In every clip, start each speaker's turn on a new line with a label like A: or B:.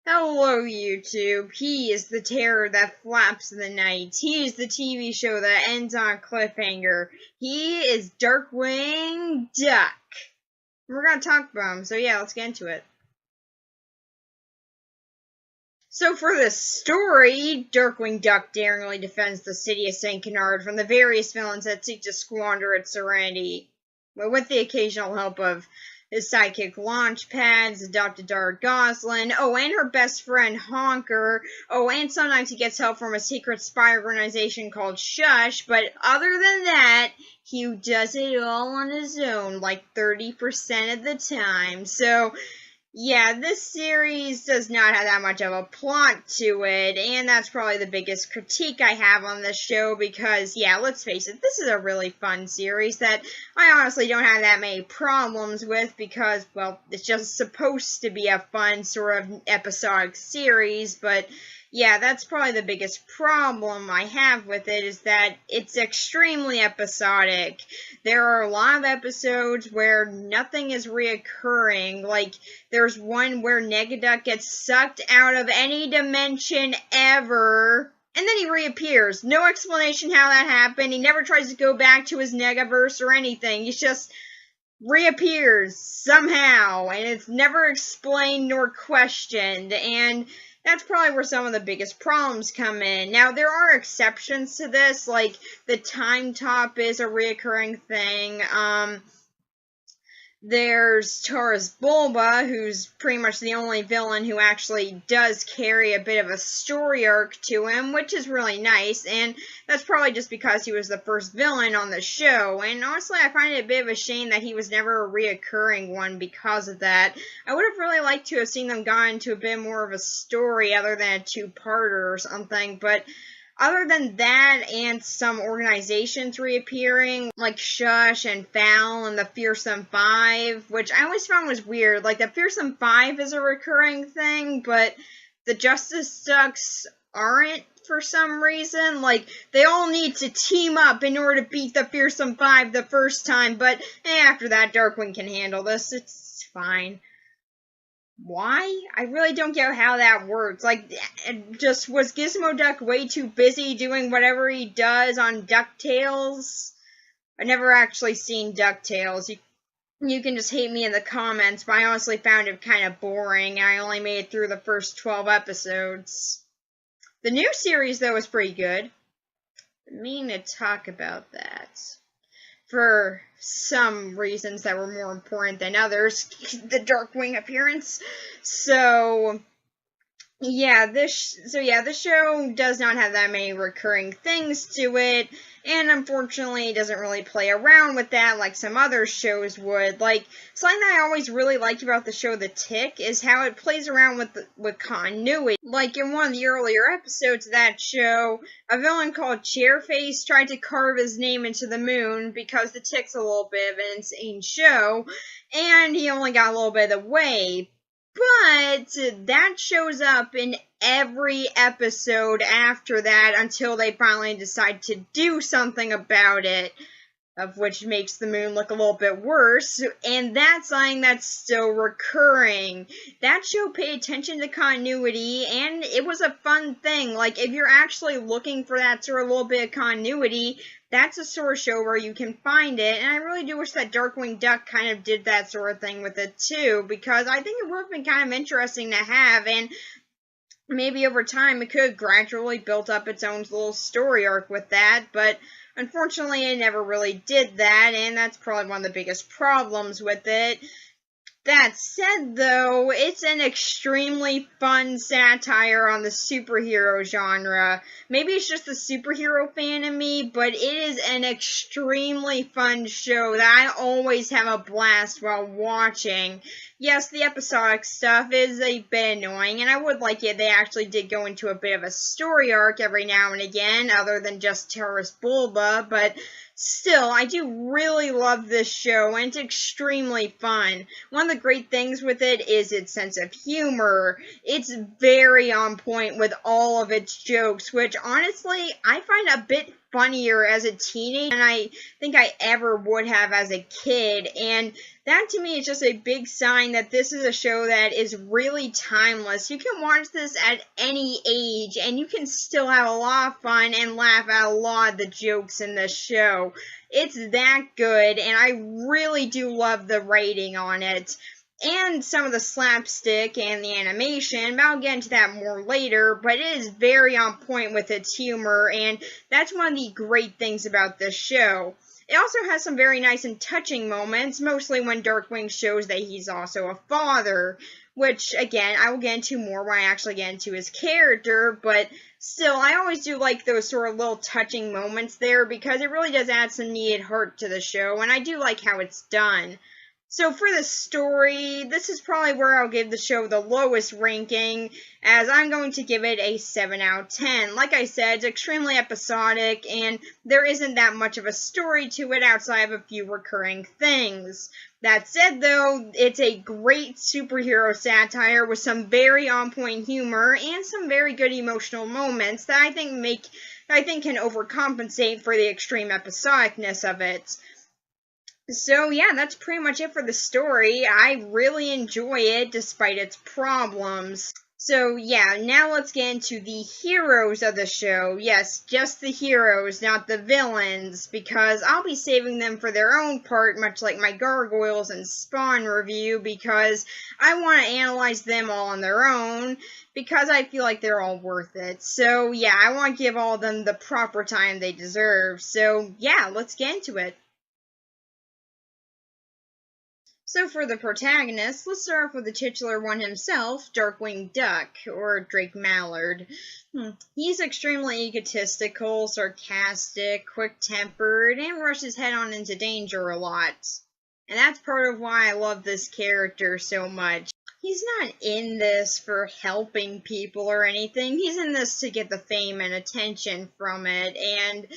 A: Hello, YouTube. He is the terror that flaps in the night. He is the TV show that ends on a cliffhanger. He is Darkwing Duck. We're gonna talk about him, so yeah, let's get into it. So for this story, Darkwing Duck daringly defends the city of St. Canard from the various villains that seek to squander its serenity, with the occasional help of his sidekick Launchpad, his adopted daughter Gosalyn, and her best friend Honker, and sometimes he gets help from a secret spy organization called Shush, but other than that, he does it all on his own, like 30% of the time. So yeah, this series does not have that much of a plot to it, and that's probably the biggest critique I have on this show because, yeah, let's face it, this is a really fun series that I honestly don't have that many problems with because, well, it's just supposed to be a fun sort of episodic series, but yeah, that's probably the biggest problem I have with it is that it's extremely episodic. There are a lot of episodes where nothing is reoccurring, like there's one where Negaduck gets sucked out of any dimension ever, and then he reappears. No explanation how that happened. He never tries to go back to his Negaverse or anything. He just reappears somehow, and it's never explained nor questioned, and that's probably where some of the biggest problems come in. Now, there are exceptions to this, like the Time Top is a reoccurring thing. There's Taurus Bulba, who's pretty much the only villain who actually does carry a bit of a story arc to him, which is really nice, and that's probably just because he was the first villain on the show, and honestly, I find it a bit of a shame that he was never a reoccurring one because of that. I would have really liked to have seen them go into a bit more of a story other than a two-parter or something, but other than that, and some organizations reappearing, like Shush and Fowl and the Fearsome Five, which I always found was weird. Like, the Fearsome Five is a recurring thing, but the Justice Ducks aren't for some reason. Like, they all need to team up in order to beat the Fearsome Five the first time, but after that, Darkwing can handle this. It's fine. Why? I really don't get how that works. Like, just was Gizmo Duck way too busy doing whatever he does on DuckTales? I've never actually seen DuckTales. You can just hate me in the comments, but I honestly found it kind of boring. I only made it through the first 12 episodes. The new series, though, is pretty good. I mean to talk about that. For some reasons that were more important than others, the Darkwing appearance. So yeah, this show does not have that many recurring things to it, and unfortunately doesn't really play around with that like some other shows would. Like, something that I always really liked about the show The Tick is how it plays around with continuity. Like, in one of the earlier episodes of that show, a villain called Chairface tried to carve his name into the moon because The Tick's a little bit of an insane show, and he only got a little bit of the way. But that shows up in every episode after that until they finally decide to do something about it, of which makes the moon look a little bit worse, and that's something that's still recurring. That show paid attention to continuity, and it was a fun thing. Like, if you're actually looking for that sort of little bit of continuity, that's a sort of show where you can find it, and I really do wish that Darkwing Duck kind of did that sort of thing with it too, because I think it would have been kind of interesting to have, and maybe over time it could have gradually built up its own little story arc with that, but unfortunately it never really did that, and that's probably one of the biggest problems with it. That said, though, it's an extremely fun satire on the superhero genre. Maybe it's just the superhero fan in me, but it is an extremely fun show that I always have a blast while watching. Yes, the episodic stuff is a bit annoying, and I would like it they actually did go into a bit of a story arc every now and again, other than just Taurus Bulba, but still, I do really love this show, and it's extremely fun. One of the great things with it is its sense of humor. It's very on point with all of its jokes, which honestly, I find a bit funnier as a teenager than I think I ever would have as a kid. And that to me is just a big sign that this is a show that is really timeless. You can watch this at any age and you can still have a lot of fun and laugh at a lot of the jokes in this show. It's that good, and I really do love the writing on it. And some of the slapstick and the animation, but I'll get into that more later, but it is very on point with its humor, and that's one of the great things about this show. It also has some very nice and touching moments, mostly when Darkwing shows that he's also a father, which, again, I will get into more when I actually get into his character, but still, I always do like those sort of little touching moments there, because it really does add some needed heart to the show, and I do like how it's done. So for the story, this is probably where I'll give the show the lowest ranking, as I'm going to give it a 7 out of 10. Like I said, it's extremely episodic, and there isn't that much of a story to it outside of a few recurring things. That said, though, it's a great superhero satire with some very on-point humor and some very good emotional moments that I think can overcompensate for the extreme episodicness of it. So yeah, that's pretty much it for the story. I really enjoy it despite its problems. So yeah, now let's get into the heroes of the show. Yes, just the heroes, not the villains, because I'll be saving them for their own part, much like my Gargoyles and Spawn review, because I want to analyze them all on their own, because I feel like they're all worth it. So yeah, I want to give all of them the proper time they deserve. So yeah, let's get into it. So for the protagonist, let's start off with the titular one himself, Darkwing Duck, or Drake Mallard. He's extremely egotistical, sarcastic, quick-tempered, and rushes head-on into danger a lot. And that's part of why I love this character so much. He's not in this for helping people or anything. He's in this to get the fame and attention from it, and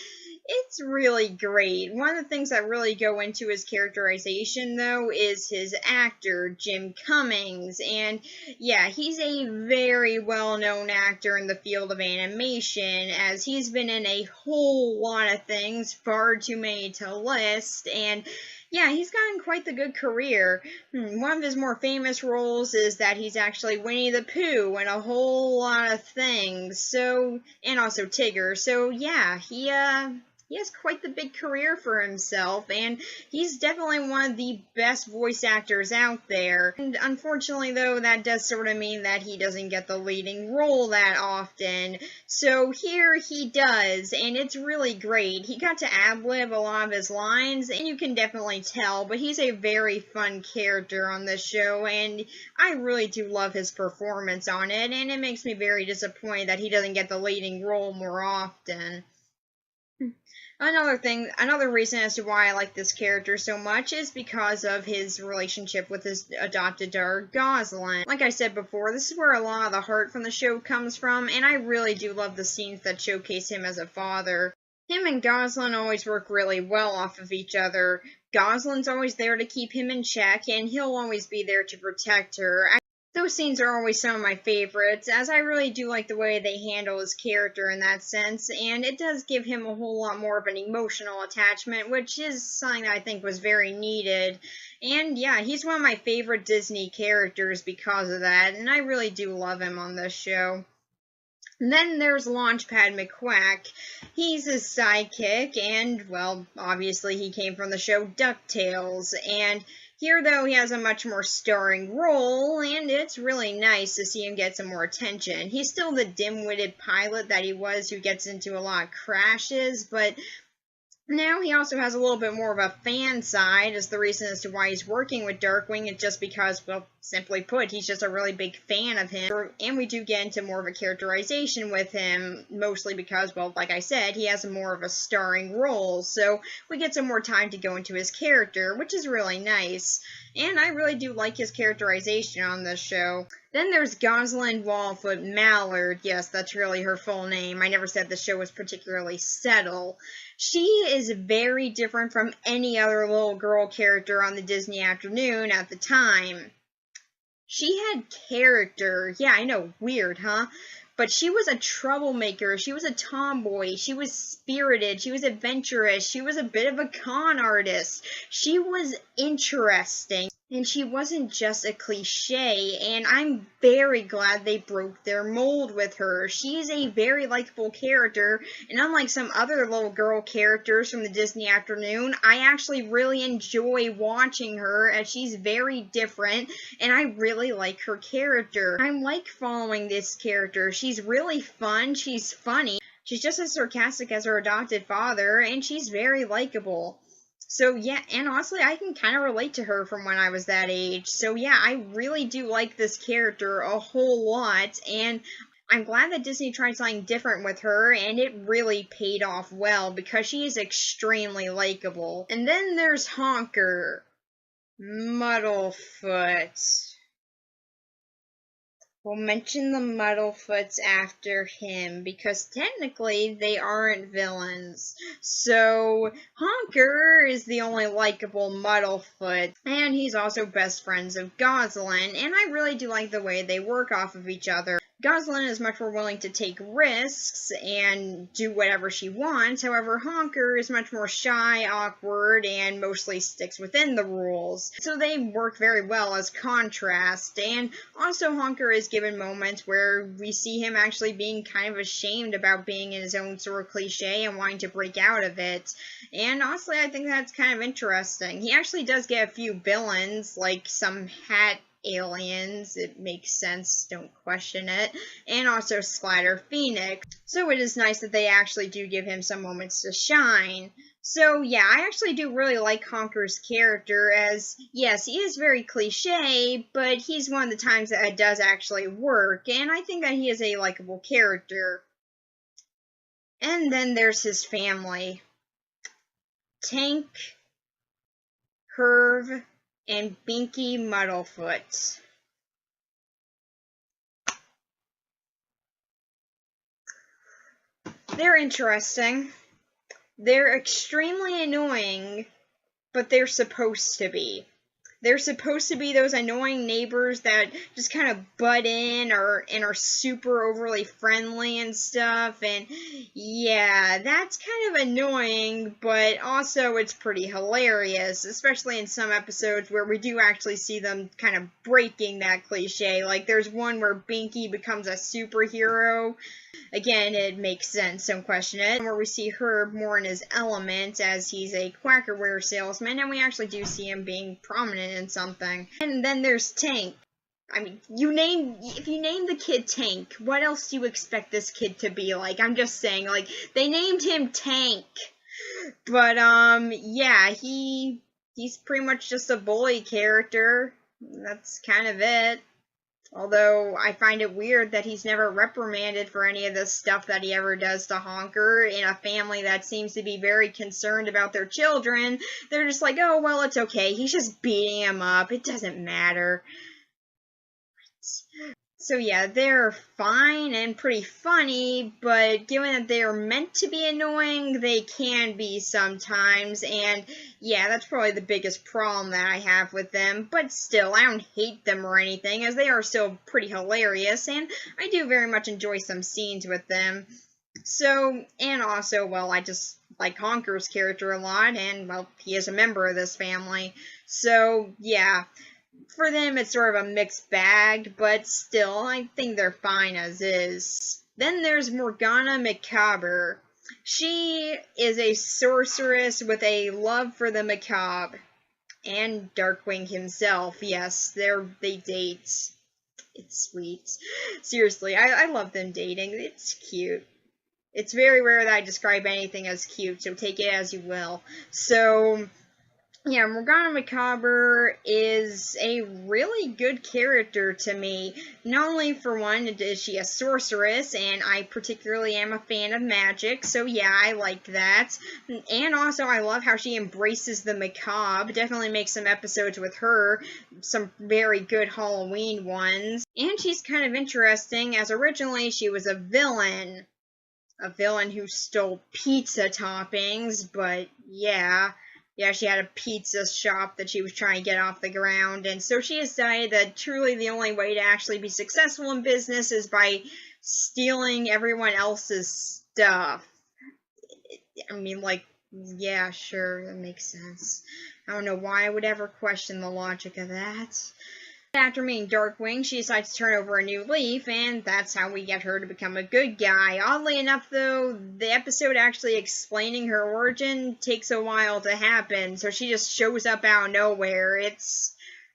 A: it's really great. One of the things that really go into his characterization, though, is his actor, Jim Cummings. And yeah, he's a very well-known actor in the field of animation, as he's been in a whole lot of things, far too many to list, and yeah, he's gotten quite the good career. One of his more famous roles is that he's actually Winnie the Pooh and a whole lot of things. So, and also Tigger. So yeah, he has quite the big career for himself, and he's definitely one of the best voice actors out there. And unfortunately, though, that does sort of mean that he doesn't get the leading role that often. So here he does, and it's really great. He got to ad-lib a lot of his lines, and you can definitely tell, but he's a very fun character on this show, and I really do love his performance on it, and it makes me very disappointed that he doesn't get the leading role more often. Another reason as to why I like this character so much is because of his relationship with his adopted daughter, Gosalyn. Like I said before, this is where a lot of the heart from the show comes from, and I really do love the scenes that showcase him as a father. Him and Gosalyn always work really well off of each other. Gosalyn's always there to keep him in check, and he'll always be there to protect her. Those scenes are always some of my favorites, as I really do like the way they handle his character in that sense, and it does give him a whole lot more of an emotional attachment, which is something that I think was very needed. And yeah, he's one of my favorite Disney characters because of that, and I really do love him on this show. And then there's Launchpad McQuack. He's his sidekick, and, well, obviously he came from the show DuckTales, and here, though, he has a much more starring role, and it's really nice to see him get some more attention. He's still the dim-witted pilot that he was who gets into a lot of crashes, but now he also has a little bit more of a fan side, as the reason as to why he's working with Darkwing is just because, well, simply put, he's just a really big fan of him. And we do get into more of a characterization with him, mostly because, well, like I said, he has more of a starring role, so we get some more time to go into his character, which is really nice. And I really do like his characterization on this show. Then there's Gosalyn Wallfoot Mallard. Yes, that's really her full name. I never said the show was particularly subtle. She is very different from any other little girl character on the Disney Afternoon at the time. She had character. Yeah, I know, weird, huh? but she was a troublemaker. She was a tomboy. She was spirited. She was adventurous. She was a bit of a con artist. She was interesting. And she wasn't just a cliche, and I'm very glad they broke their mold with her. She's a very likable character, and unlike some other little girl characters from the Disney afternoon, I actually really enjoy watching her, as she's very different, and I really like her character. I like following this character. She's really fun, she's funny, she's just as sarcastic as her adopted father, and she's very likable. So yeah, and honestly, I can kind of relate to her from when I was that age. So yeah, I really do like this character a whole lot, and I'm glad that Disney tried something different with her, and it really paid off well, because she is extremely likable. And then there's Honker, Muddlefoot. We'll mention the Muddlefoots after him, because technically they aren't villains. So, Honker is the only likable Muddlefoot, and he's also best friends of Gosalyn, and I really do like the way they work off of each other. Gosalyn is much more willing to take risks and do whatever she wants. However, Honker is much more shy, awkward, and mostly sticks within the rules. So they work very well as contrast. And also Honker is given moments where we see him actually being kind of ashamed about being in his own sort of cliche and wanting to break out of it. And honestly, I think that's kind of interesting. He actually does get a few villains, like some hat aliens. It makes sense, don't question it. And also Splatter Phoenix. So it is nice that they actually do give him some moments to shine. So yeah, I actually do really like Honker's character, as yes, he is very cliche, but he's one of the times that it does actually work, and I think that he is a likable character. And then there's his family. Tank, Herve, and Binky Muddlefoot. They're interesting. They're extremely annoying, but they're supposed to be. They're supposed to be those annoying neighbors that just kind of butt in and are super overly friendly and stuff. And yeah, that's kind of annoying, but also it's pretty hilarious, especially in some episodes where we do actually see them kind of breaking that cliche. Like there's one where Binky becomes a superhero. Again, it makes sense, don't question it. Where we see Herb more in his element, as he's a Quackerware salesman, and we actually do see him being prominent in something. And then there's Tank. I mean, if you name the kid Tank, what else do you expect this kid to be like? I'm just saying, like, they named him Tank. But, yeah, he's pretty much just a bully character. That's kind of it. Although, I find it weird that he's never reprimanded for any of this stuff that he ever does to Honker. In a family that seems to be very concerned about their children, they're just like, oh, well, it's okay. He's just beating him up. It doesn't matter. So yeah, they're fine and pretty funny, but given that they are meant to be annoying, they can be sometimes, and yeah, that's probably the biggest problem that I have with them, but still, I don't hate them or anything, as they are still pretty hilarious, and I do very much enjoy some scenes with them. So, and also, well, I just like Honker's character a lot, and, well, he is a member of this family, so, yeah. For them, it's sort of a mixed bag, but still, I think they're fine as is. Then there's Morgana Macabre. She is a sorceress with a love for the macabre. And Darkwing himself, yes, they date. It's sweet. Seriously, I love them dating. It's cute. It's very rare that I describe anything as cute, so take it as you will. So, yeah, Morgana Macabre is a really good character to me. Not only, for one, is she a sorceress, and I particularly am a fan of magic, so yeah, I like that. And also, I love how she embraces the macabre. Definitely make some episodes with her, some very good Halloween ones. And she's kind of interesting, as originally she was a villain. A villain who stole pizza toppings, but yeah. Yeah, she had a pizza shop that she was trying to get off the ground, and so she decided that truly the only way to actually be successful in business is by stealing everyone else's stuff. I mean, like, yeah, sure, that makes sense. I don't know why I would ever question the logic of that. After meeting Darkwing, she decides to turn over a new leaf, and that's how we get her to become a good guy. Oddly enough, though, the episode actually explaining her origin takes a while to happen, so she just shows up out of nowhere. It's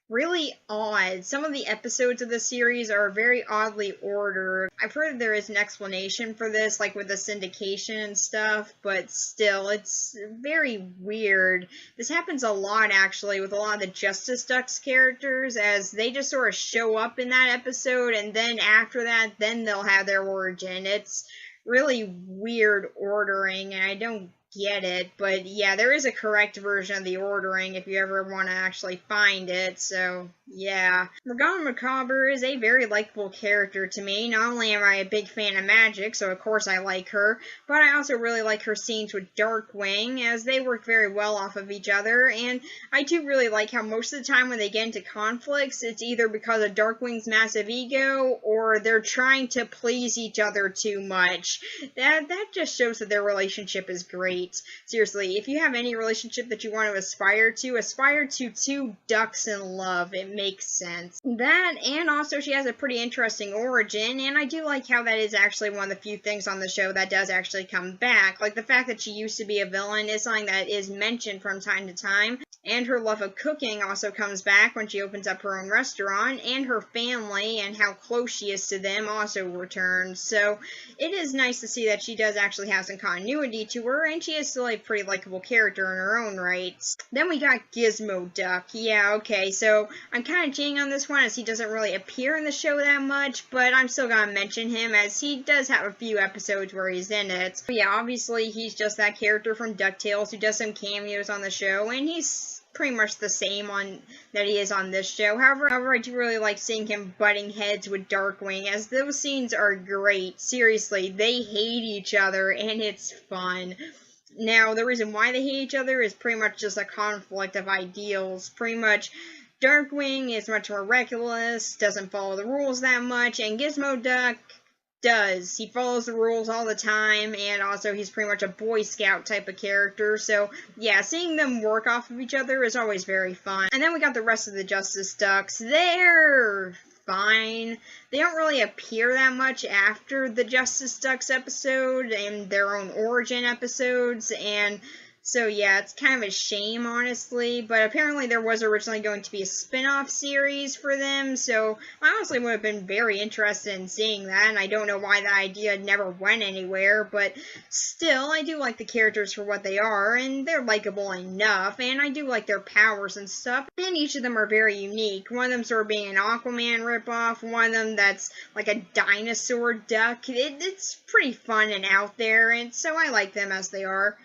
A: really odd. Some of the episodes of the series are very oddly ordered. I've heard there is an explanation for this, like with the syndication and stuff, but still, it's very weird. This happens a lot, actually, with a lot of the Justice Ducks characters, as they just sort of show up in that episode, and then after that, then they'll have their origin. It's really weird ordering, and I don't get it, but yeah, there is a correct version of the ordering if you ever want to actually find it, so yeah. Morgana Macabre is a very likable character to me. Not only am I a big fan of magic, so of course I like her, but I also really like her scenes with Darkwing, as they work very well off of each other, and I do really like how most of the time when they get into conflicts, it's either because of Darkwing's massive ego, or they're trying to please each other too much. That just shows that their relationship is great. Seriously, if you have any relationship that you want to aspire to two ducks in love. It makes sense. That, and also she has a pretty interesting origin, and I do like how that is actually one of the few things on the show that does actually come back. Like, the fact that she used to be a villain is something that is mentioned from time to time, and her love of cooking also comes back when she opens up her own restaurant, and her family and how close she is to them also returns. So it is nice to see that she does actually have some continuity to her, and she is still a pretty likable character in her own right. Then we got Gizmo Duck. Yeah, okay, so I'm kind of cheating on this one as he doesn't really appear in the show that much, but I'm still gonna mention him as he does have a few episodes where he's in it. But yeah, obviously he's just that character from DuckTales who does some cameos on the show, and he's pretty much the same on that he is on this show. However, I do really like seeing him butting heads with Darkwing, as those scenes are great. Seriously, they hate each other, and it's fun. Now, the reason why they hate each other is pretty much just a conflict of ideals. Pretty much, Darkwing is much more reckless, doesn't follow the rules that much, and Gizmo Duck does. He follows the rules all the time, and also he's pretty much a Boy Scout type of character, so yeah, seeing them work off of each other is always very fun. And then we got the rest of the Justice Ducks. They're fine. They don't really appear that much after the Justice Ducks episode and their own origin episodes, and so yeah, it's kind of a shame, honestly, but apparently there was originally going to be a spin-off series for them, so I honestly would have been very interested in seeing that, and I don't know why the idea never went anywhere, but still, I do like the characters for what they are, and they're likable enough, and I do like their powers and stuff, and each of them are very unique. One of them sort of being an Aquaman ripoff, one of them that's like a dinosaur duck. It's pretty fun and out there, and so I like them as they are,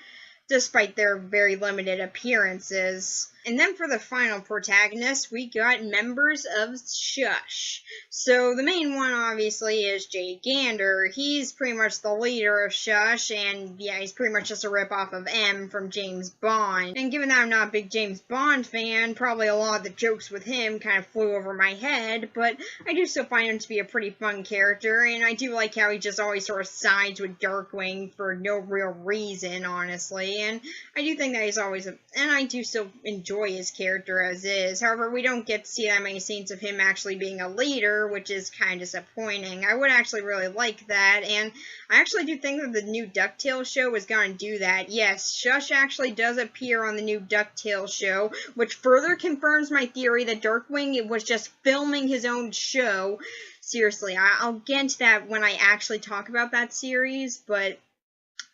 A: despite their very limited appearances. And then for the final protagonist, we got members of Shush. So the main one, obviously, is Jay Gander. He's pretty much the leader of Shush, and yeah, he's pretty much just a ripoff of M from James Bond. And given that I'm not a big James Bond fan, probably a lot of the jokes with him kind of flew over my head, but I do still find him to be a pretty fun character, and I do like how he just always sort of sides with Darkwing for no real reason, honestly, and I do think that he's always and I do still enjoy his character as is. However, we don't get to see that many scenes of him actually being a leader, which is kind of disappointing. I would actually really like that, and I actually do think that the new DuckTales show is going to do that. Yes, Shush actually does appear on the new DuckTales show, which further confirms my theory that Darkwing was just filming his own show. Seriously, I'll get into that when I actually talk about that series, but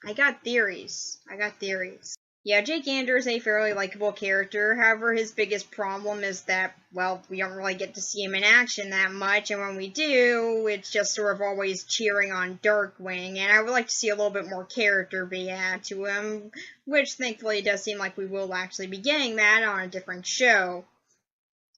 A: I got theories. Yeah, Jay Gander is a fairly likable character. However, his biggest problem is that, well, we don't really get to see him in action that much, and when we do, it's just sort of always cheering on Darkwing, and I would like to see a little bit more character be added to him, which thankfully it does seem like we will actually be getting that on a different show.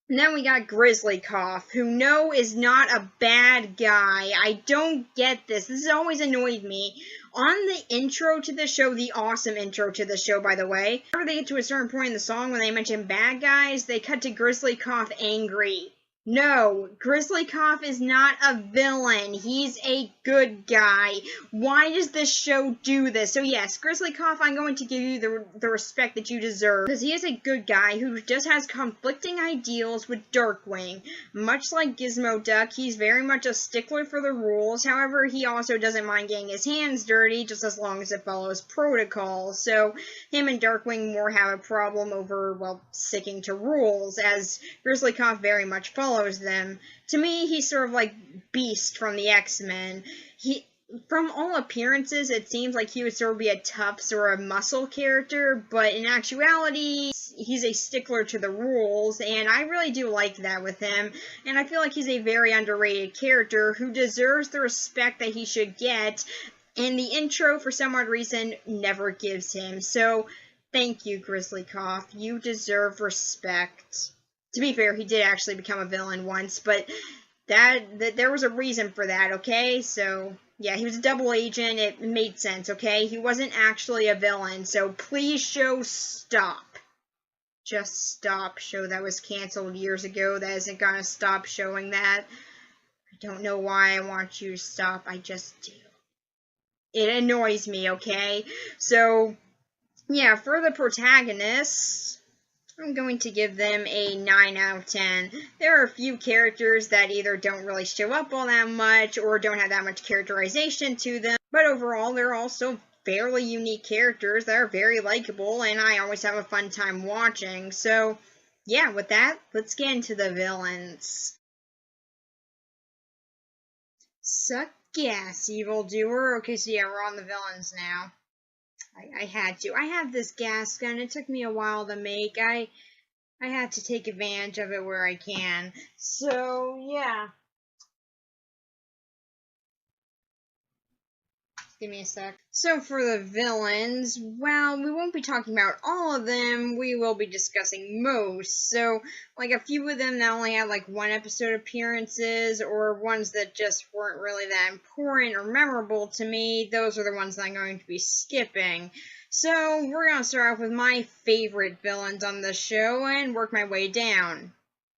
A: And then we got Grizzly Cough, who no is not a bad guy. I don't get this. This has always annoyed me. On the intro to the show, the awesome intro to the show, by the way, whenever they get to a certain point in the song when they mention bad guys, they cut to Grizzly Cough angry. No, Grizzlycov is not a villain. He's a good guy. Why does this show do this? So yes, Grizzlycov, I'm going to give you the respect that you deserve. Because he is a good guy who just has conflicting ideals with Darkwing. Much like Gizmo Duck, he's very much a stickler for the rules. However, he also doesn't mind getting his hands dirty, just as long as it follows protocol. So him and Darkwing more have a problem over, well, sticking to rules, as Grizzlycov very much follows them. To me, he's sort of like Beast from the X-Men. From all appearances, it seems like he would sort of be a Tufts or a Muscle character, but in actuality, he's a stickler to the rules, and I really do like that with him, and I feel like he's a very underrated character who deserves the respect that he should get, and the intro, for some odd reason, never gives him. So, thank you, Grizzlycov. You deserve respect. To be fair, he did actually become a villain once, but there was a reason for that, okay? So, yeah, he was a double agent. It made sense, okay? He wasn't actually a villain, so please, show, stop. Just stop. Show that was canceled years ago. That isn't gonna stop showing that. I don't know why I want you to stop. I just do. It annoys me, okay? So, yeah, for the protagonists, I'm going to give them a 9 out of 10. There are a few characters that either don't really show up all that much or don't have that much characterization to them, but overall they're all still fairly unique characters that are very likable, and I always have a fun time watching. So, yeah, with that, let's get into the villains. Suck gas, evildoer. Okay, so yeah, we're on the villains now. I had to. I have this gas gun. It took me a while to make. I had to take advantage of it where I can. So, yeah. Give me a sec. So, for the villains, well, we won't be talking about all of them. We will be discussing most. So, like, a few of them that only had, like, one episode appearances, or ones that just weren't really that important or memorable to me, those are the ones that I'm going to be skipping. So, we're going to start off with my favorite villains on the show and work my way down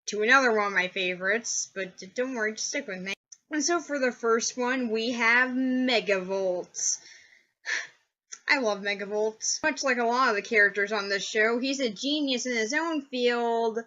A: to another one of my favorites, but don't worry, just stick with me. And so for the first one, we have Megavolt. I love Megavolt. Much like a lot of the characters on this show, he's a genius in his own field,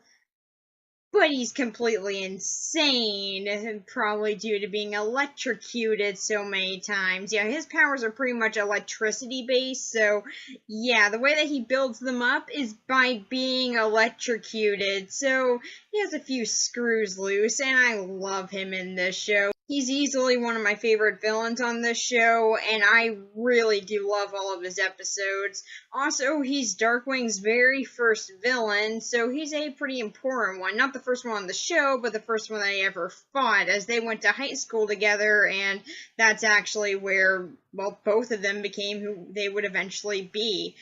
A: but he's completely insane, probably due to being electrocuted so many times. Yeah, his powers are pretty much electricity-based, so yeah, the way that he builds them up is by being electrocuted. So he has a few screws loose, and I love him in this show. He's easily one of my favorite villains on this show, and I really do love all of his episodes. Also, he's Darkwing's very first villain, so he's a pretty important one. Not the first one on the show, but the first one that he ever fought, as they went to high school together, and that's actually where, well, both of them became who they would eventually be.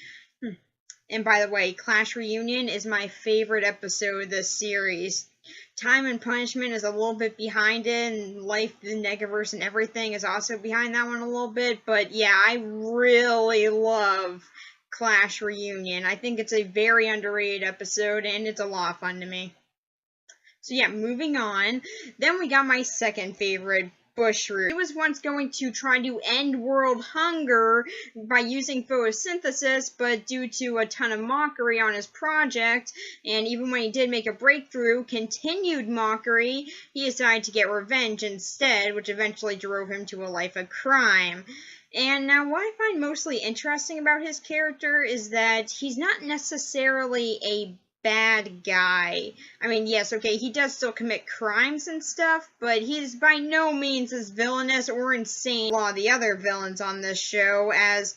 A: And by the way, Clash Reunion is my favorite episode of this series. Time and Punishment is a little bit behind it, and Life, the Negaverse, and everything is also behind that one a little bit, but yeah, I really love Clash Reunion. I think it's a very underrated episode, and it's a lot of fun to me. So yeah, moving on. Then we got my second favorite, Bushroot. He was once going to try to end world hunger by using photosynthesis, but due to a ton of mockery on his project, and even when he did make a breakthrough, continued mockery, he decided to get revenge instead, which eventually drove him to a life of crime. And now what I find mostly interesting about his character is that he's not necessarily a bad guy. I mean, yes, okay, he does still commit crimes and stuff, but he's by no means as villainous or insane as a lot of the other villains on this show, as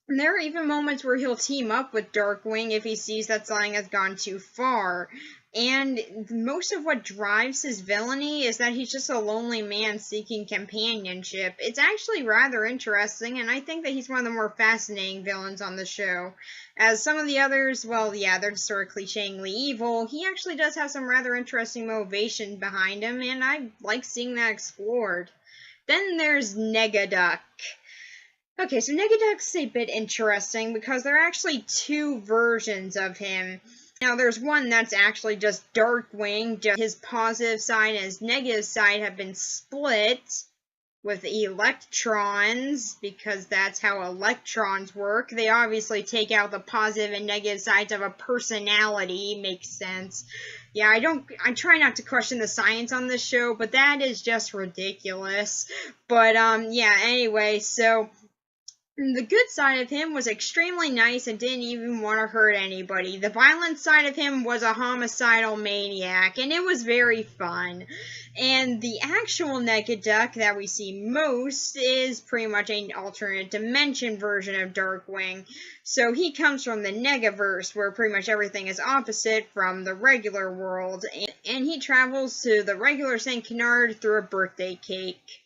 A: there are even moments where he'll team up with Darkwing if he sees that something has gone too far. And most of what drives his villainy is that he's just a lonely man seeking companionship. It's actually rather interesting, and I think that he's one of the more fascinating villains on the show. As some of the others, well, yeah, they're just sort of clichéingly evil. He actually does have some rather interesting motivation behind him, and I like seeing that explored. Then there's Negaduck. Okay, so Negaduck's a bit interesting because there are actually two versions of him. Now, there's one that's actually just Darkwing. Just his positive side and his negative side have been split with electrons, because that's how electrons work. They obviously take out the positive and negative sides of a personality. Makes sense. Yeah, I try not to question the science on this show, but that is just ridiculous. But, yeah, anyway, so the good side of him was extremely nice and didn't even want to hurt anybody. The violent side of him was a homicidal maniac, and it was very fun. And the actual Negaduck that we see most is pretty much an alternate dimension version of Darkwing. So he comes from the Negaverse, where pretty much everything is opposite from the regular world. And he travels to the regular St. Canard through a birthday cake.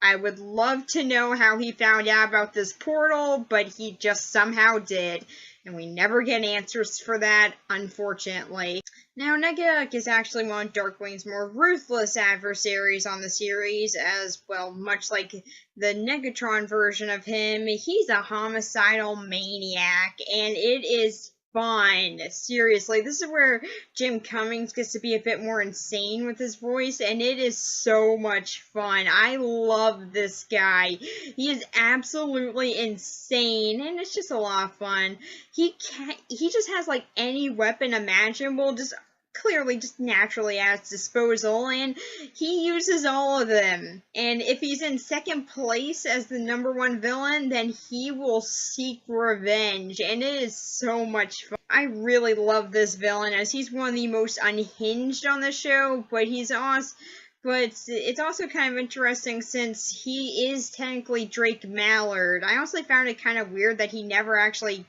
A: I would love to know how he found out about this portal, but he just somehow did. And we never get answers for that, unfortunately. Now, Negaduck is actually one of Darkwing's more ruthless adversaries on the series, as, well, much like the Negatron version of him, he's a homicidal maniac, and it is fun. Seriously, this is where Jim Cummings gets to be a bit more insane with his voice, and it is so much fun. I love this guy. He is absolutely insane, and it's just a lot of fun. He just has like any weapon imaginable, just clearly just naturally at his disposal, and he uses all of them. And if he's in second place as the #1 villain, then he will seek revenge, and it is so much fun. I really love this villain, as he's one of the most unhinged on the show, but he's awesome. But it's also kind of interesting since he is technically Drake Mallard. I also found it kind of weird that he never actually,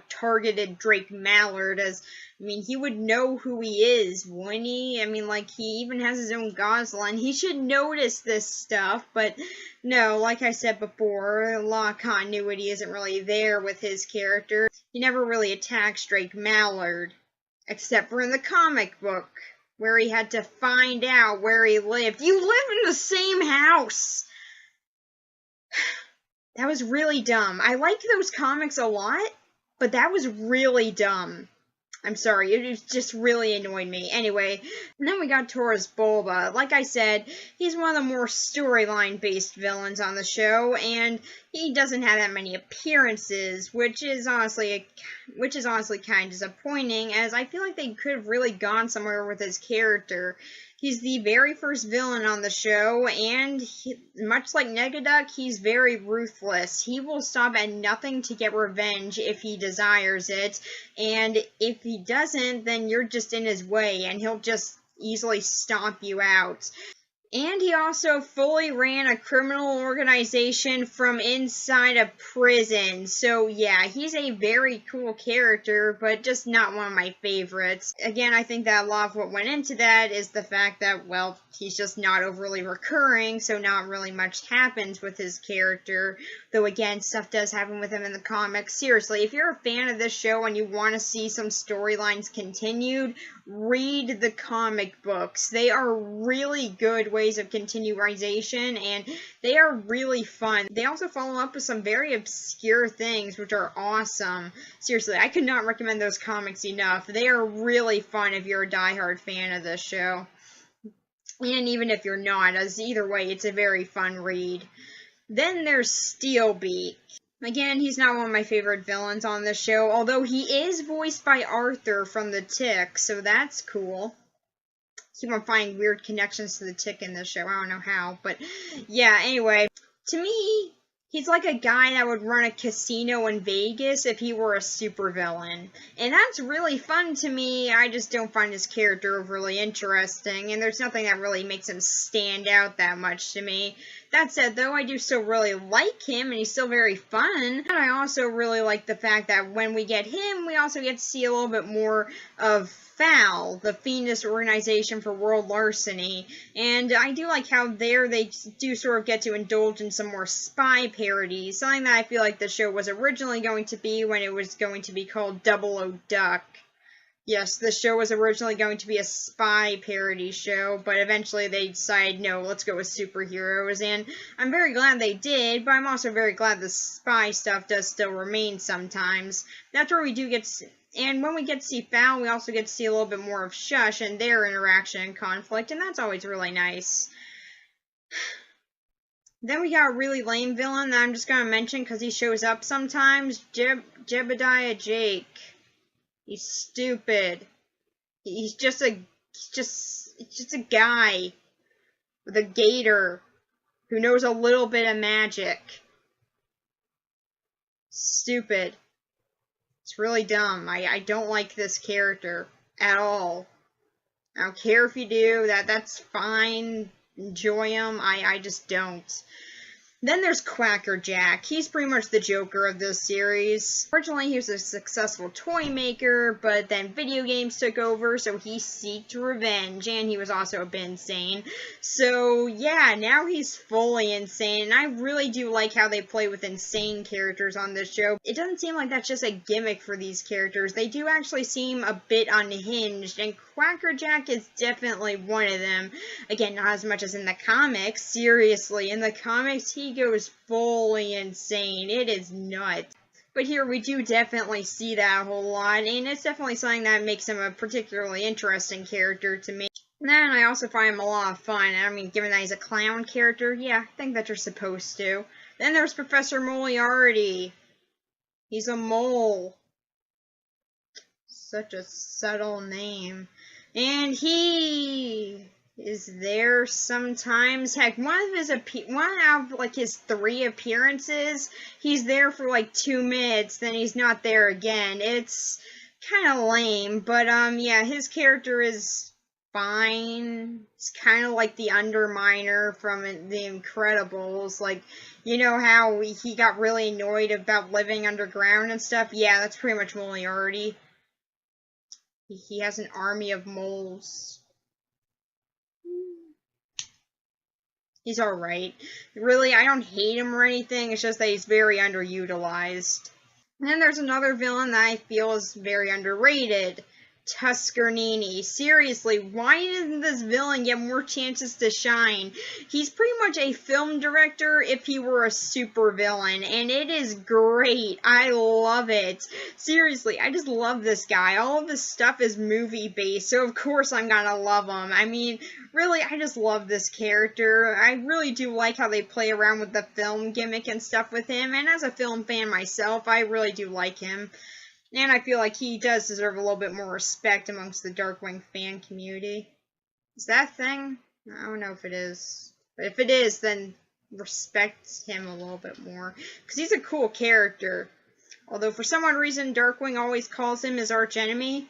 A: targeted Drake Mallard, as, he would know who he is, wouldn't he? He even has his own Goslin. He should notice this stuff, but no, like I said before, a lot of continuity isn't really there with his character. He never really attacks Drake Mallard, except for in the comic book, where he had to find out where he lived. You live in the same house! That was really dumb. I like those comics a lot, but that was really dumb. I'm sorry, it just really annoyed me. Anyway, and then we got Taurus Bulba. Like I said, he's one of the more storyline-based villains on the show, and he doesn't have that many appearances, which is honestly kind of disappointing, as I feel like they could have really gone somewhere with his character. He's the very first villain on the show, and much like Negaduck, he's very ruthless. He will stop at nothing to get revenge if he desires it, and if he doesn't, then you're just in his way, and he'll just easily stomp you out. And he also fully ran a criminal organization from inside a prison. So yeah, he's a very cool character, but just not one of my favorites. Again, I think that a lot of what went into that is the fact that, well, he's just not overly recurring, so not really much happens with his character. Though again, stuff does happen with him in the comics. Seriously, if you're a fan of this show and you want to see some storylines continued, read the comic books. They are really good ways of continuation, and they are really fun. They also follow up with some very obscure things, which are awesome. Seriously, I could not recommend those comics enough. They are really fun if you're a diehard fan of this show. And even if you're not, as either way, it's a very fun read. Then there's Steelbeak. Again, he's not one of my favorite villains on this show, although he is voiced by Arthur from The Tick, so that's cool. Keep on finding weird connections to The Tick in this show. I don't know how, but yeah, anyway. To me, he's like a guy that would run a casino in Vegas if he were a supervillain. And that's really fun to me. I just don't find his character overly interesting, and there's nothing that really makes him stand out that much to me. That said, though, I do still really like him, and he's still very fun. And I also really like the fact that when we get him, we also get to see a little bit more of FAL, the Fiendish Organization for World Larceny. And I do like how there they do sort of get to indulge in some more spy parodies, something that I feel like the show was originally going to be when it was going to be called Double O Duck. Yes, the show was originally going to be a spy parody show, but eventually they decided, no, let's go with superheroes, and I'm very glad they did, but I'm also very glad the spy stuff does still remain sometimes. That's where we do get And when we get to see Fowl, we also get to see a little bit more of Shush and their interaction and conflict, and that's always really nice. Then we got a really lame villain that I'm just going to mention because he shows up sometimes. Jebediah Jake. He's stupid. He's just a guy with a gator who knows a little bit of magic. Stupid. It's really dumb. I don't like this character at all. I don't care if you do. That's fine. Enjoy him. I just don't. Then there's Quacker Jack. He's pretty much the Joker of this series. Originally, he was a successful toy maker, but then video games took over, so he sought revenge, and he was also a bit insane. So, yeah, now he's fully insane, and I really do like how they play with insane characters on this show. It doesn't seem like that's just a gimmick for these characters. They do actually seem a bit unhinged, and Quacker Jack is definitely one of them. Again, not as much as in the comics. Seriously, in the comics, he goes fully insane. It is nuts. But here we do definitely see that a whole lot, and it's definitely something that makes him a particularly interesting character to me. And then I also find him a lot of fun. I mean, given that he's a clown character, yeah, I think that you're supposed to. Then there's Professor Moriarty. He's a mole. Such a subtle name. And he is there sometimes. Heck, one out of like his 3 appearances, he's there for like 2 minutes, then he's not there again. It's kind of lame, but yeah, his character is fine. It's kind of like the Underminer from The Incredibles. Like, you know how he got really annoyed about living underground and stuff? Yeah, that's pretty much Moriarty. He has an army of moles. He's alright. Really, I don't hate him or anything. It's just that he's very underutilized. And then there's another villain that I feel is very underrated. Tusker Needy. Seriously, why didn't this villain get more chances to shine? He's pretty much a film director if he were a super villain, and it is great. I love it. Seriously, I just love this guy. All of his stuff is movie-based, so of course I'm gonna love him. I mean, really, I just love this character. I really do like how they play around with the film gimmick and stuff with him, and as a film fan myself, I really do like him. And I feel like he does deserve a little bit more respect amongst the Darkwing fan community. Is that a thing? I don't know if it is. But if it is, then respect him a little bit more. Because he's a cool character. Although for some odd reason, Darkwing always calls him his archenemy.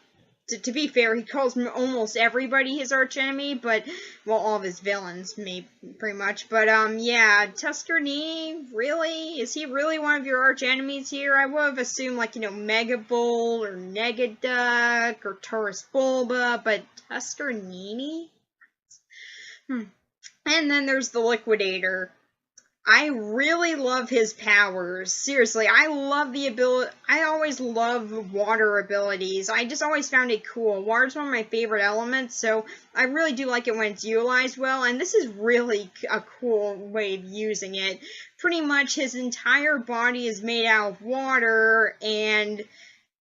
A: To be fair, he calls almost everybody his archenemy, but, well, all of his villains, pretty much. But, yeah, Tusker Needy, really? Is he really one of your archenemies here? I would have assumed, like, you know, Megabull, or Negaduck, or Taurus Bulba, but Tusker Needy? And then there's the Liquidator. I really love his powers. Seriously, I love the ability. I always love water abilities. I just always found it cool. Water's one of my favorite elements, so I really do like it when it's utilized well, and this is really a cool way of using it. Pretty much his entire body is made out of water, and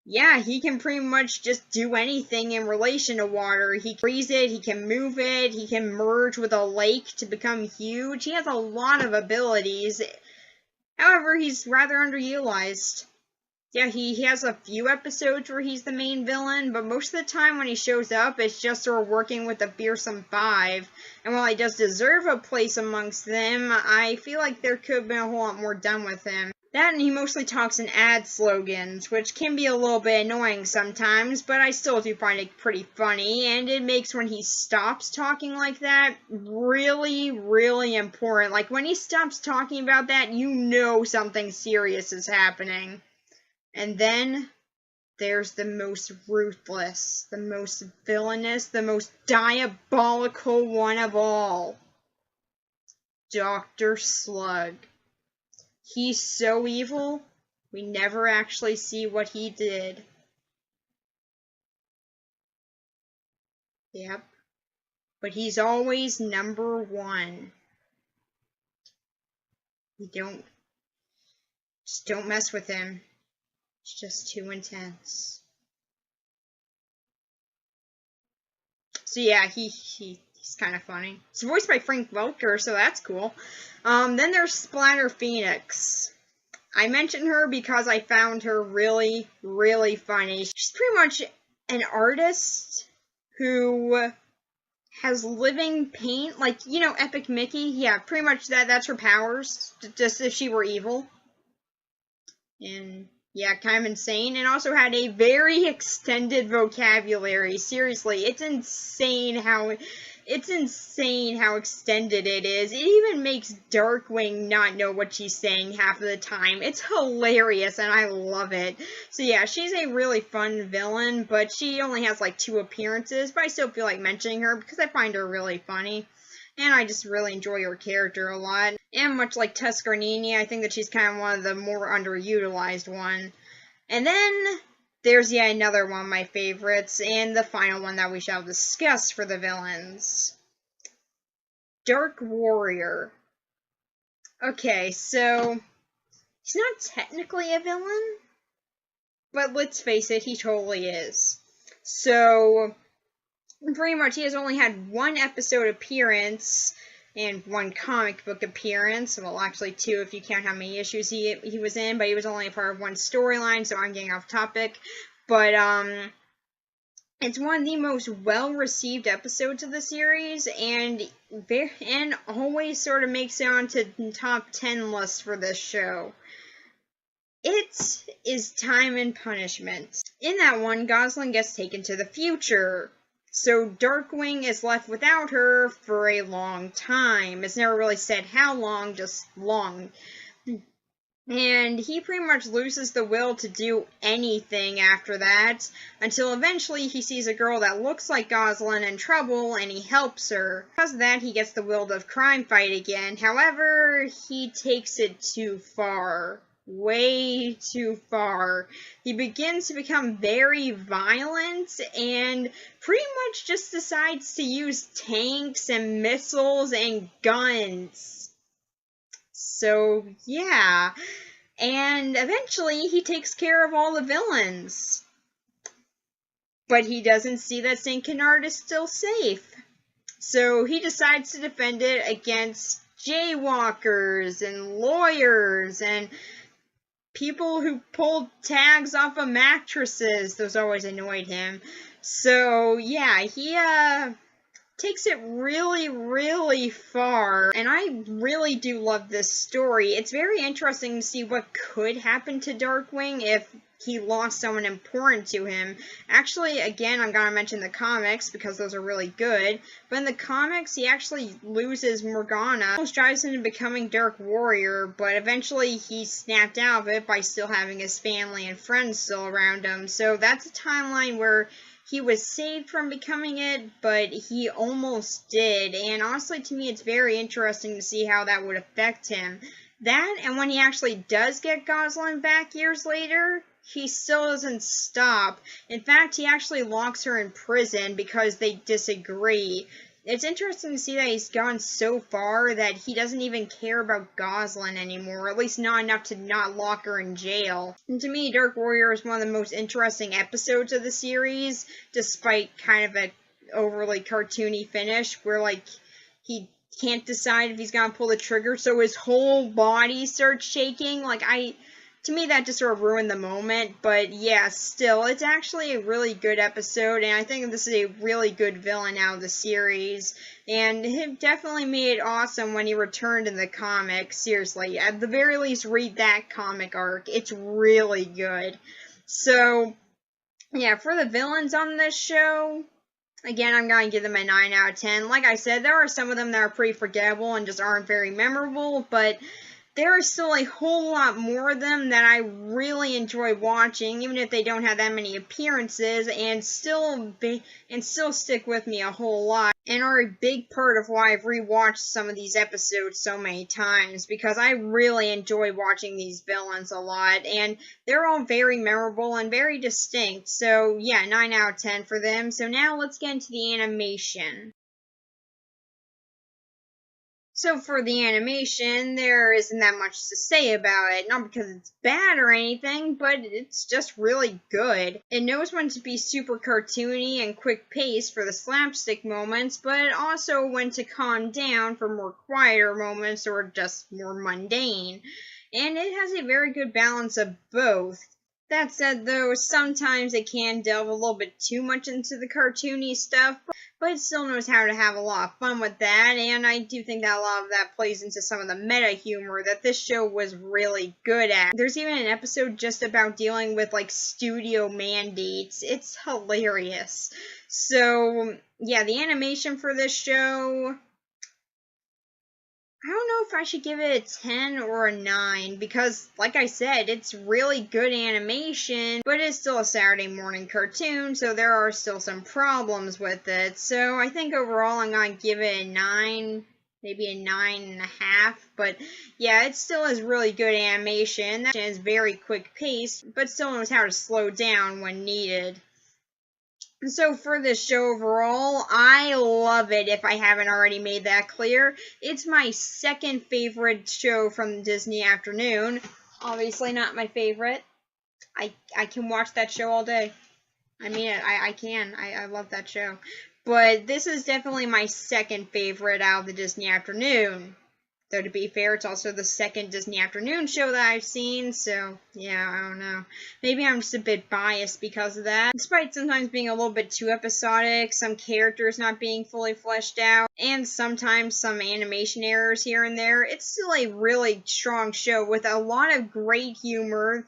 A: yeah, he can pretty much just do anything in relation to water. He can freeze it, he can move it, he can merge with a lake to become huge. He has a lot of abilities. However, he's rather underutilized. Yeah, he has a few episodes where he's the main villain, but most of the time when he shows up, it's just sort of working with the Fearsome Five. And while he does deserve a place amongst them, I feel like there could have been a whole lot more done with him. That, and he mostly talks in ad slogans, which can be a little bit annoying sometimes, but I still do find it pretty funny, and it makes when he stops talking like that really, really important. Like, when he stops talking about that, you know something serious is happening. And then there's the most ruthless, the most villainous, the most diabolical one of all. Dr. Slug. He's so evil, we never actually see what he did. Yep. But he's always number 1. Just don't mess with him. It's just too intense. So yeah, he's kind of funny. He's voiced by Frank Welker, so that's cool. Then there's Splatter Phoenix. I mentioned her because I found her really, really funny. She's pretty much an artist who has living paint, like, you know, Epic Mickey? Yeah, pretty much that's her powers, just if she were evil. And yeah, kind of insane, and also had a very extended vocabulary. Seriously, it's insane how extended it is. It even makes Darkwing not know what she's saying half of the time. It's hilarious, and I love it. So yeah, she's a really fun villain, but she only has like 2 appearances, but I still feel like mentioning her because I find her really funny. And I just really enjoy her character a lot. And much like Tuscarnini, I think that she's kind of one of the more underutilized one. And then there's yet another one of my favorites, and the final one that we shall discuss for the villains. Dark Warrior. Okay, so he's not technically a villain, but let's face it, he totally is. So pretty much he has only had 1 episode appearance and 1 comic book appearance. Well, actually 2 if you count how many issues he was in, but he was only a part of 1 storyline, so I'm getting off topic. But it's one of the most well-received episodes of the series, and always sort of makes it onto the top 10 list for this show. It is Time and Punishment. In that one, Gosalyn gets taken to the future. So Darkwing is left without her for a long time. It's never really said how long, just long. And he pretty much loses the will to do anything after that, until eventually he sees a girl that looks like Gosalyn in trouble, and he helps her. Because of that, he gets the will to crime fight again. However, he takes it too far. Way too far. He begins to become very violent and pretty much just decides to use tanks and missiles and guns. So, yeah. And eventually he takes care of all the villains. But he doesn't see that St. Canard is still safe. So he decides to defend it against jaywalkers and lawyers and people who pulled tags off of mattresses. Those always annoyed him. So, yeah, he takes it really, really far. And I really do love this story. It's very interesting to see what could happen to Darkwing if he lost someone important to him. Actually, again, I'm going to mention the comics because those are really good. But in the comics, he actually loses Morgana. Almost drives him to becoming Dark Warrior, but eventually he snapped out of it by still having his family and friends still around him. So that's a timeline where he was saved from becoming it, but he almost did. And honestly, to me, it's very interesting to see how that would affect him. That, and when he actually does get Gosalyn back years later, he still doesn't stop. In fact, he actually locks her in prison because they disagree. It's interesting to see that he's gone so far that he doesn't even care about Gosalyn anymore, at least not enough to not lock her in jail. And to me, Dark Warrior is one of the most interesting episodes of the series, despite kind of an overly cartoony finish, where, like, he can't decide if he's gonna pull the trigger, so his whole body starts shaking. Like, to me, that just sort of ruined the moment, but yeah, still, it's actually a really good episode, and I think this is a really good villain out of the series, and it definitely made it awesome when he returned in the comics. Seriously, at the very least, read that comic arc. It's really good. So, yeah, for the villains on this show, again, I'm going to give them a 9 out of 10. Like I said, there are some of them that are pretty forgettable and just aren't very memorable, but there are still a whole lot more of them that I really enjoy watching, even if they don't have that many appearances, and still stick with me a whole lot, and are a big part of why I've rewatched some of these episodes so many times, because I really enjoy watching these villains a lot, and they're all very memorable and very distinct. So yeah, 9 out of 10 for them. So now let's get into the animation. So for the animation, there isn't that much to say about it. Not because it's bad or anything, but it's just really good. It knows when to be super cartoony and quick paced for the slapstick moments, but also when to calm down for more quieter moments or just more mundane. And it has a very good balance of both. That said, though, sometimes it can delve a little bit too much into the cartoony stuff, but it still knows how to have a lot of fun with that, and I do think that a lot of that plays into some of the meta humor that this show was really good at. There's even an episode just about dealing with, like, studio mandates. It's hilarious. So, yeah, the animation for this show, I don't know if I should give it a 10 or a 9 because, like I said, it's really good animation, but it's still a Saturday morning cartoon, so there are still some problems with it. So I think overall I'm going to give it a 9, maybe a 9.5, but yeah, it still has really good animation. That is very quick paced, but still knows how to slow down when needed. So for this show overall, I love it if I haven't already made that clear. It's my second favorite show from Disney Afternoon. Obviously not my favorite. I can watch that show all day. I mean it. I can. I love that show. But this is definitely my second favorite out of the Disney Afternoon. Though to be fair, it's also the second Disney Afternoon show that I've seen, so yeah, I don't know. Maybe I'm just a bit biased because of that. Despite sometimes being a little bit too episodic, some characters not being fully fleshed out, and sometimes some animation errors here and there, it's still a really strong show with a lot of great humor.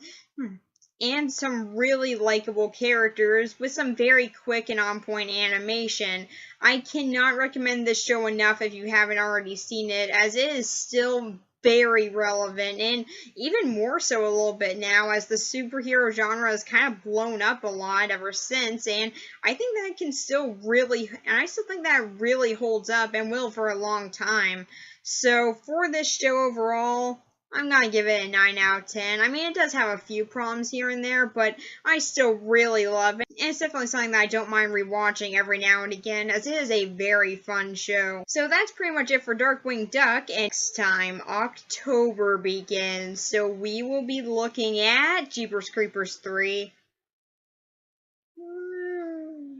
A: And some really likable characters with some very quick and on-point animation. I cannot recommend this show enough if you haven't already seen it, as it is still very relevant, and even more so a little bit now, as the superhero genre has kind of blown up a lot ever since, and I think that can still really, and I still think that really holds up and will for a long time. So for this show overall, I'm gonna give it a 9 out of 10. I mean, it does have a few problems here and there, but I still really love it. And it's definitely something that I don't mind rewatching every now and again, as it is a very fun show. So that's pretty much it for Darkwing Duck. And next time, October begins. So we will be looking at Jeepers Creepers 3.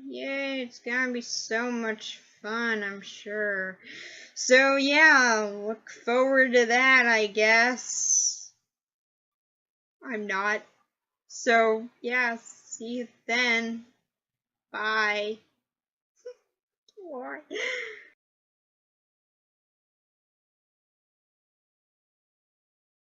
A: Yay, it's gonna be so much fun, I'm sure. So yeah, look forward to that, I guess. I'm not. So yeah, see you then. Bye. What?